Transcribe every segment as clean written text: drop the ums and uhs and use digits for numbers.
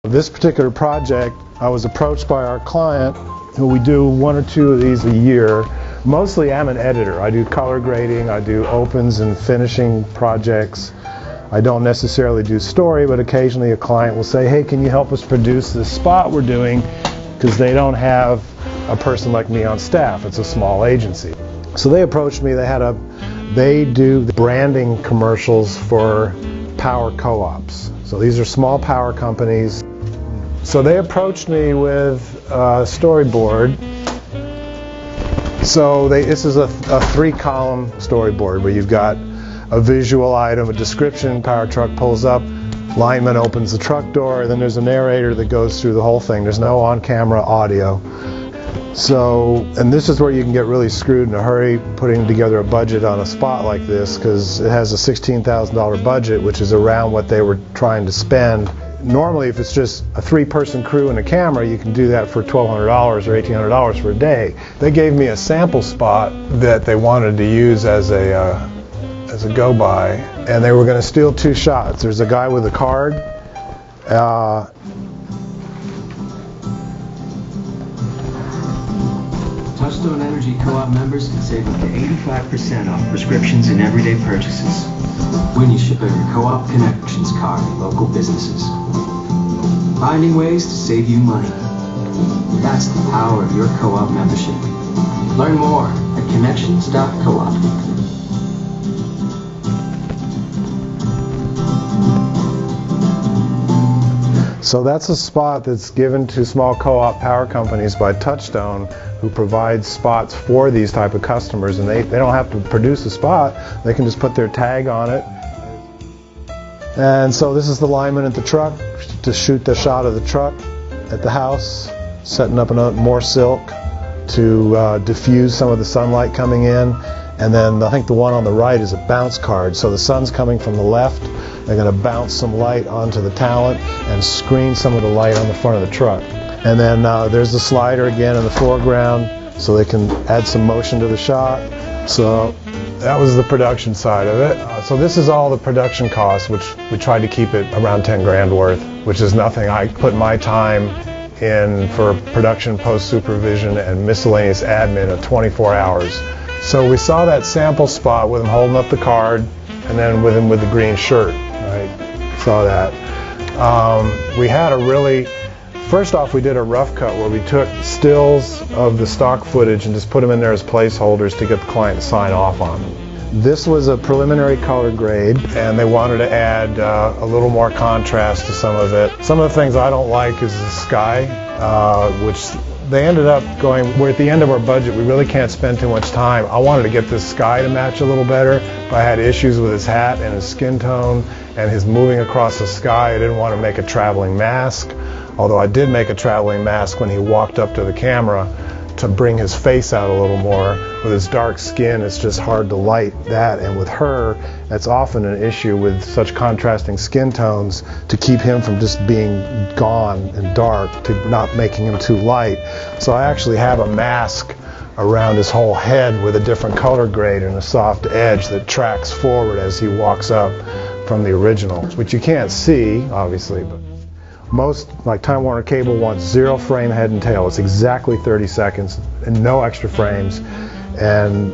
This particular project, I was approached by our client, who we do 1 or 2 of these a year. Mostly I'm an editor. I do color grading, I do opens and finishing projects. I don't necessarily do story, but occasionally a client will say, hey, can you help us produce this spot we're doing? Because they don't have a person like me on staff. It's a small agency. So they approached me. They do the branding commercials for power co-ops. So these are small power companies. So they approached me with a storyboard. So this is a 3-column storyboard where you've got a visual item, a description, power truck pulls up, lineman opens the truck door, and then there's a narrator that goes through the whole thing. There's no on-camera audio. So, and this is where you can get really screwed in a hurry putting together a budget on a spot like this, because it has a $16,000 budget, which is around what they were trying to spend. Normally, if it's just a 3-person crew and a camera, you can do that for $1,200 or $1,800 for a day. They gave me a sample spot that they wanted to use as a go-by, and they were going to steal 2 shots. There's a guy with a card. Touchstone Energy Co-op members can save up to 85% off prescriptions and everyday purchases when you ship out your Co-op Connections card to local businesses. Finding ways to save you money. That's the power of your Co-op membership. Learn more at connections.coop. So that's a spot that's given to small co-op power companies by Touchstone, who provides spots for these type of customers, and they don't have to produce a spot. They can just put their tag on it. And so this is the lineman at the truck to shoot the shot of the truck at the house, setting up more silk to diffuse some of the sunlight coming in. And then I think the one on the right is a bounce card. So the sun's coming from the left. They're going to bounce some light onto the talent and screen some of the light on the front of the truck. And then there's the slider again in the foreground, so they can add some motion to the shot. So that was the production side of it. So this is all the production costs, which we tried to keep it around 10 grand worth, which is nothing. I put my time in for production, post supervision, and miscellaneous admin of 24 hours. So we saw that sample spot with him holding up the card, and then with him with the green shirt. Right? Saw that. We had first off, we did a rough cut where we took stills of the stock footage and just put them in there as placeholders to get the client to sign off on them. This was a preliminary color grade, and they wanted to add a little more contrast to some of it. Some of the things I don't like is the sky, which they ended up going, we're at the end of our budget, we really can't spend too much time. I wanted to get this sky to match a little better, but I had issues with his hat and his skin tone and his moving across the sky. I didn't want to make a traveling mask, although I did make a traveling mask when he walked up to the camera to bring his face out a little more. With his dark skin, it's just hard to light that, and with her, that's often an issue with such contrasting skin tones, to keep him from just being gone and dark to not making him too light. So I actually have a mask around his whole head with a different color grade and a soft edge that tracks forward as he walks up from the original, which you can't see, obviously, but most, like Time Warner Cable, wants 0 frame head and tail. It's exactly 30 seconds and no extra frames, and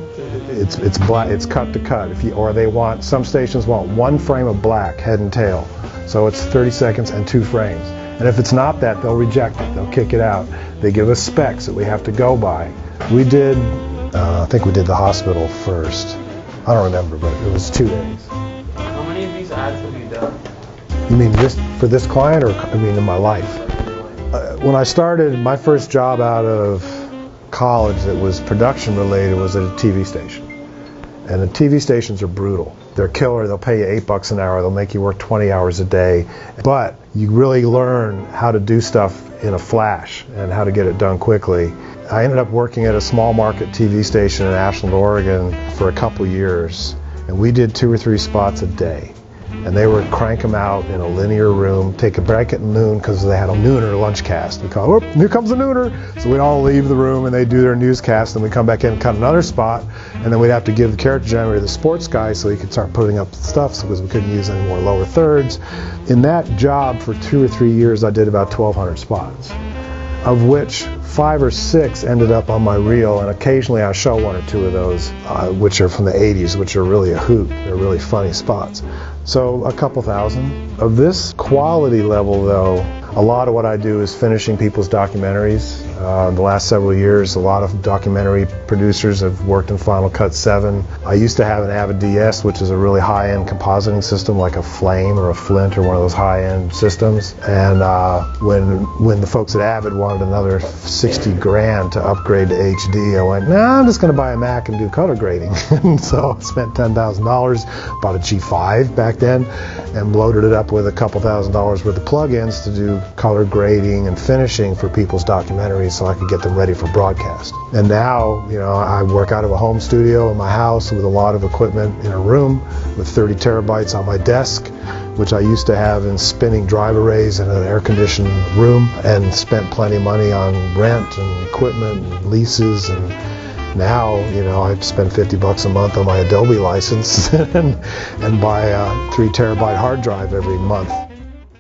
it's black. It's cut to cut. Or they want, some stations want 1 frame of black head and tail, so it's 30 seconds and 2 frames. And if it's not that, they'll reject it. They'll kick it out. They give us specs that we have to go by. We did, I think we did the hospital first. I don't remember, but it was 2 days. How many of these ads have you done? You mean this for this client, or I mean in my life? When I started, my first job out of college that was production related was at a TV station. And the TV stations are brutal. They're killer. They'll pay you $8 an hour. They'll make you work 20 hours a day. But you really learn how to do stuff in a flash and how to get it done quickly. I ended up working at a small market TV station in Ashland, Oregon for a couple years. And we did 2 or 3 spots a day. and they would crank them out in a linear room, take a break at noon because they had a nooner lunch cast. We call, "Whoop, here comes the nooner." So we'd all leave the room and they'd do their newscast, and we'd come back in and cut another spot, and then we'd have to give the character generator to the sports guy so he could start putting up stuff because we couldn't use any more lower thirds. In that job for 2 or 3 years, I did about 1,200 spots, of which 5 or 6 ended up on my reel, and occasionally I show 1 or 2 of those, which are from the 80s, which are really a hoot. They're really funny spots. So a couple thousand. Of this quality level, though, a lot of what I do is finishing people's documentaries. The last several years, a lot of documentary producers have worked in Final Cut 7. I used to have an Avid DS, which is a really high-end compositing system, like a Flame or a Flint or one of those high-end systems. And when the folks at Avid wanted another 60 grand to upgrade to HD, I went, nah, I'm just going to buy a Mac and do color grading. And so I spent $10,000, bought a G5 back then, and loaded it up with a couple $1,000s worth of plugins to do color grading and finishing for people's documentaries so I could get them ready for broadcast. And now, you know, I work out of a home studio in my house with a lot of equipment in a room with 30 terabytes on my desk, which I used to have in spinning drive arrays in an air-conditioned room, and spent plenty of money on rent and equipment and leases. And now, you know, I spend $50 a month on my Adobe license and buy a 3 terabyte hard drive every month.